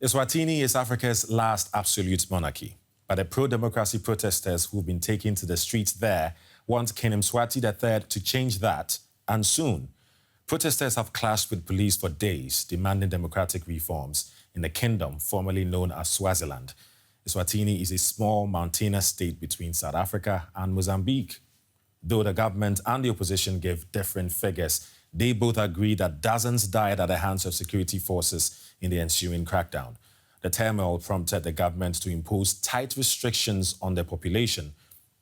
Eswatini is Africa's last absolute monarchy, but the pro-democracy protesters who've been taken to the streets there want King Mswati III to change that, and soon. Protesters have clashed with police for days, demanding democratic reforms in the kingdom formerly known as Swaziland. Eswatini is a small mountainous state between South Africa and Mozambique. Though the government and the opposition give different figures, they both agree that dozens died at the hands of security forces in the ensuing crackdown. The turmoil prompted the government to impose tight restrictions on the population,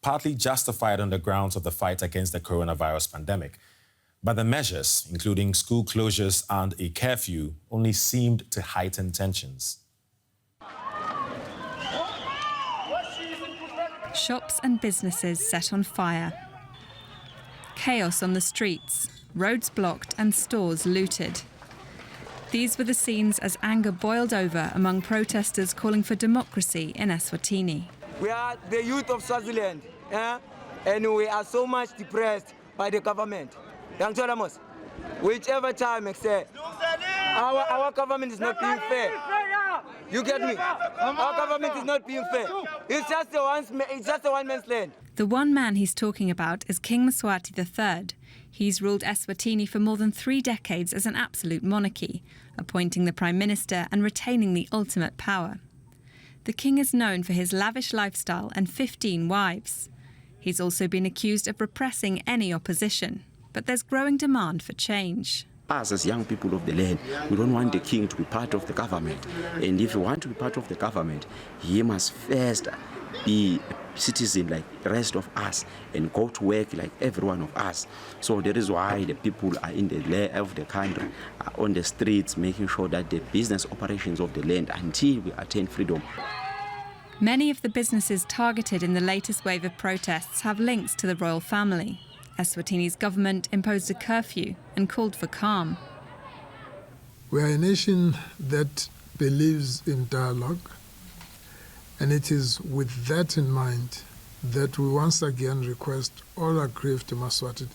partly justified on the grounds of the fight against the coronavirus pandemic. But the measures, including school closures and a curfew, only seemed to heighten tensions. Shops and businesses set on fire. Chaos on the streets, roads blocked and stores looted. These were the scenes as anger boiled over among protesters calling for democracy in Eswatini. We are the youth of Swaziland, and we are so much depressed by the government. Whichever time, our government is not being fair. You get me? Our government is not being fair. It's just a one-man's land. The one man he's talking about is King Mswati III. He's ruled Eswatini for more than 3 decades as an absolute monarchy, appointing the Prime Minister and retaining the ultimate power. The king is known for his lavish lifestyle and 15 wives. He's also been accused of repressing any opposition, but there's growing demand for change. Us as young people of the land, we don't want the king to be part of the government. And if you want to be part of the government, he must first be a citizen like the rest of us and go to work like every one of us. So that is why the people are in the land of the country, are on the streets, making sure that the business operations of the land until we attain freedom. Many of the businesses targeted in the latest wave of protests have links to the royal family. Eswatini's government imposed a curfew and called for calm. We are a nation that believes in dialogue, and it is with that in mind that we once again request all aggrieved Mswati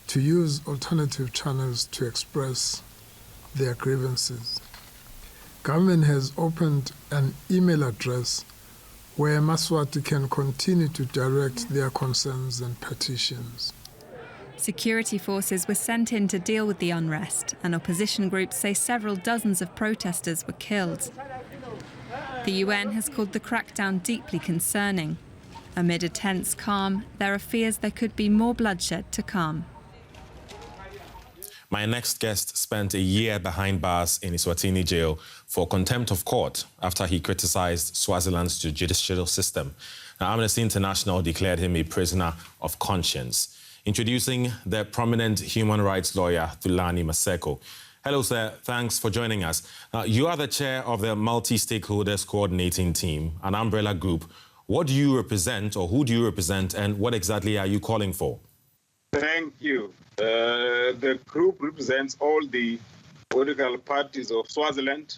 to use alternative channels to express their grievances. Government has opened an email address where Mswati can continue to direct their concerns and petitions. Security forces were sent in to deal with the unrest, and opposition groups say several dozens of protesters were killed. The UN has called the crackdown deeply concerning. Amid a tense calm, there are fears there could be more bloodshed to come. My next guest spent a year behind bars in Eswatini jail for contempt of court after he criticized Swaziland's judicial system. Now, Amnesty International declared him a prisoner of conscience. Introducing the prominent human rights lawyer, Thulani Maseko. Hello, sir. Thanks for joining us. You are the chair of the Multi-Stakeholders Coordinating Team, an umbrella group. What do you represent, or who do you represent, and what exactly are you calling for? Thank you. The group represents all the political parties of Swaziland.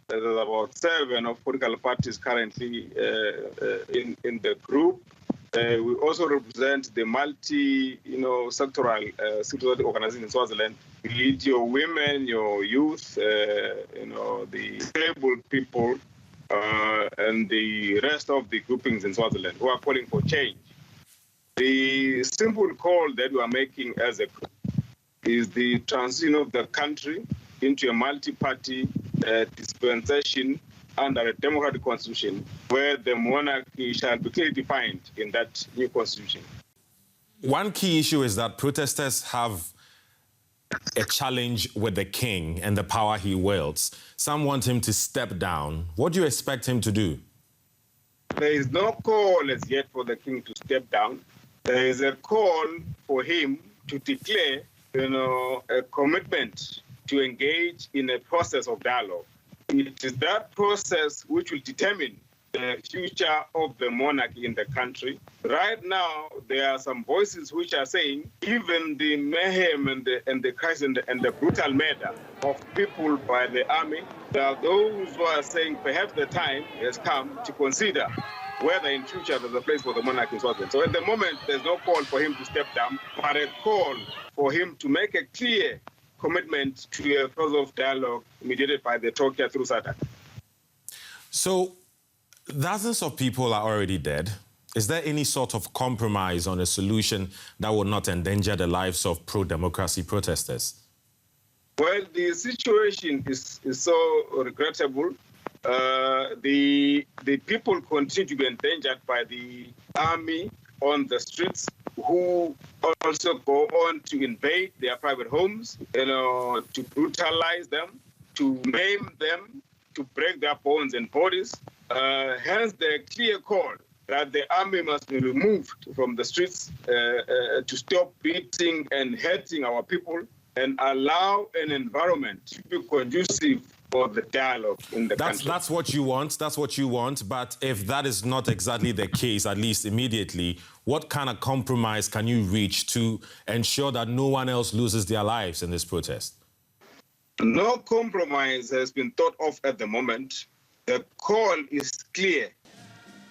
There are about 7 of political parties currently in the group. We also represent the sectoral civil organization in Swaziland. We lead your women, your youth, the disabled people, and the rest of the groupings in Swaziland who are calling for change. The simple call that we are making as a group is the transition of the country into a multi-party dispensation under a democratic constitution where the monarchy shall be clearly defined in that new constitution. One key issue is that protesters have a challenge with the king and the power he wields. Some want him to step down. What do you expect him to do? There is no call as yet for the king to step down. There is a call for him to declare, a commitment to engage in a process of dialogue. It is that process which will determine the future of the monarchy in the country. Right now, there are some voices which are saying even the mayhem and the crisis and the brutal murder of people by the army, there are those who are saying perhaps the time has come to consider whether in future there's a place for the monarch in Swaziland. So at the moment, there's no call for him to step down, but a call for him to make a clear commitment to a process of dialogue mediated by the Turkey through SADC. So, dozens of people are already dead. Is there any sort of compromise on a solution that will not endanger the lives of pro-democracy protesters? Well, the situation is so regrettable. The people continue to be endangered by the army on the streets, who also go on to invade their private homes, to brutalize them, to maim them, to break their bones and bodies. Hence the clear call that the army must be removed from the streets to stop beating and hurting our people and allow an environment to be conducive for the dialogue in the country. That's what you want, but if that is not exactly the case, at least immediately, what kind of compromise can you reach to ensure that no one else loses their lives in this protest? No compromise has been thought of at the moment. The call is clear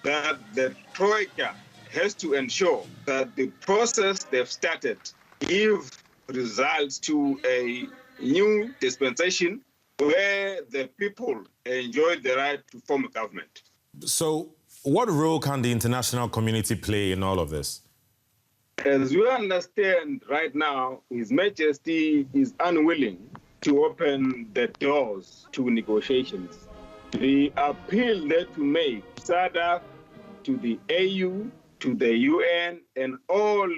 that the Troika has to ensure that the process they've started give results to a new dispensation where the people enjoy the right to form a government. So what role can the international community play in all of this? As we understand right now, His Majesty is unwilling to open the doors to negotiations. The appeal that we make, SADC, to the AU, to the UN, and all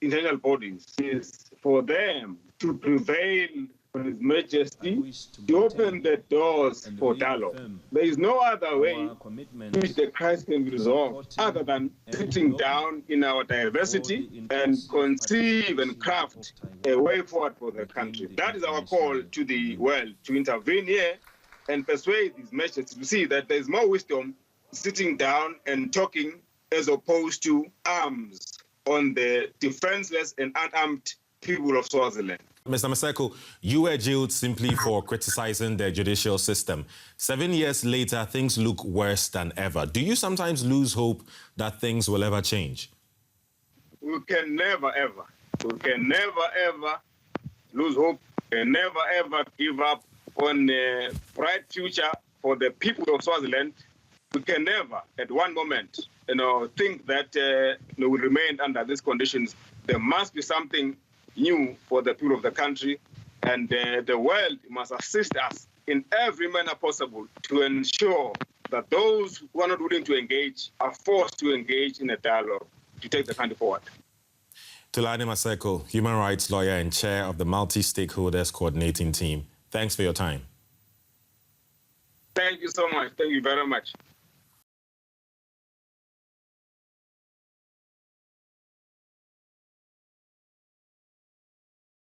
international bodies, is for them to prevail on His Majesty to open the doors for dialogue. There is no other way in which the crisis can be resolved other than sitting down in our diversity and conceive and craft a way forward for the country. That is our call to the world, to intervene here and persuade His Majesty to see that there is more wisdom sitting down and talking as opposed to arms on the defenseless and unarmed people of Swaziland. Mr. Maseko, you were jailed simply for criticizing the judicial system. 7 years later, things look worse than ever. Do you sometimes lose hope that things will ever change? We can never, ever lose hope. We can never, ever give up on a bright future for the people of Swaziland. We can never, at one moment, think that we will remain under these conditions. There must be something new for the people of the country, and the world must assist us in every manner possible to ensure that those who are not willing to engage are forced to engage in a dialogue to take the country forward. Thulani Maseko, human rights lawyer and chair of the multi-stakeholders coordinating team. Thanks for your time. Thank you so much. Thank you very much.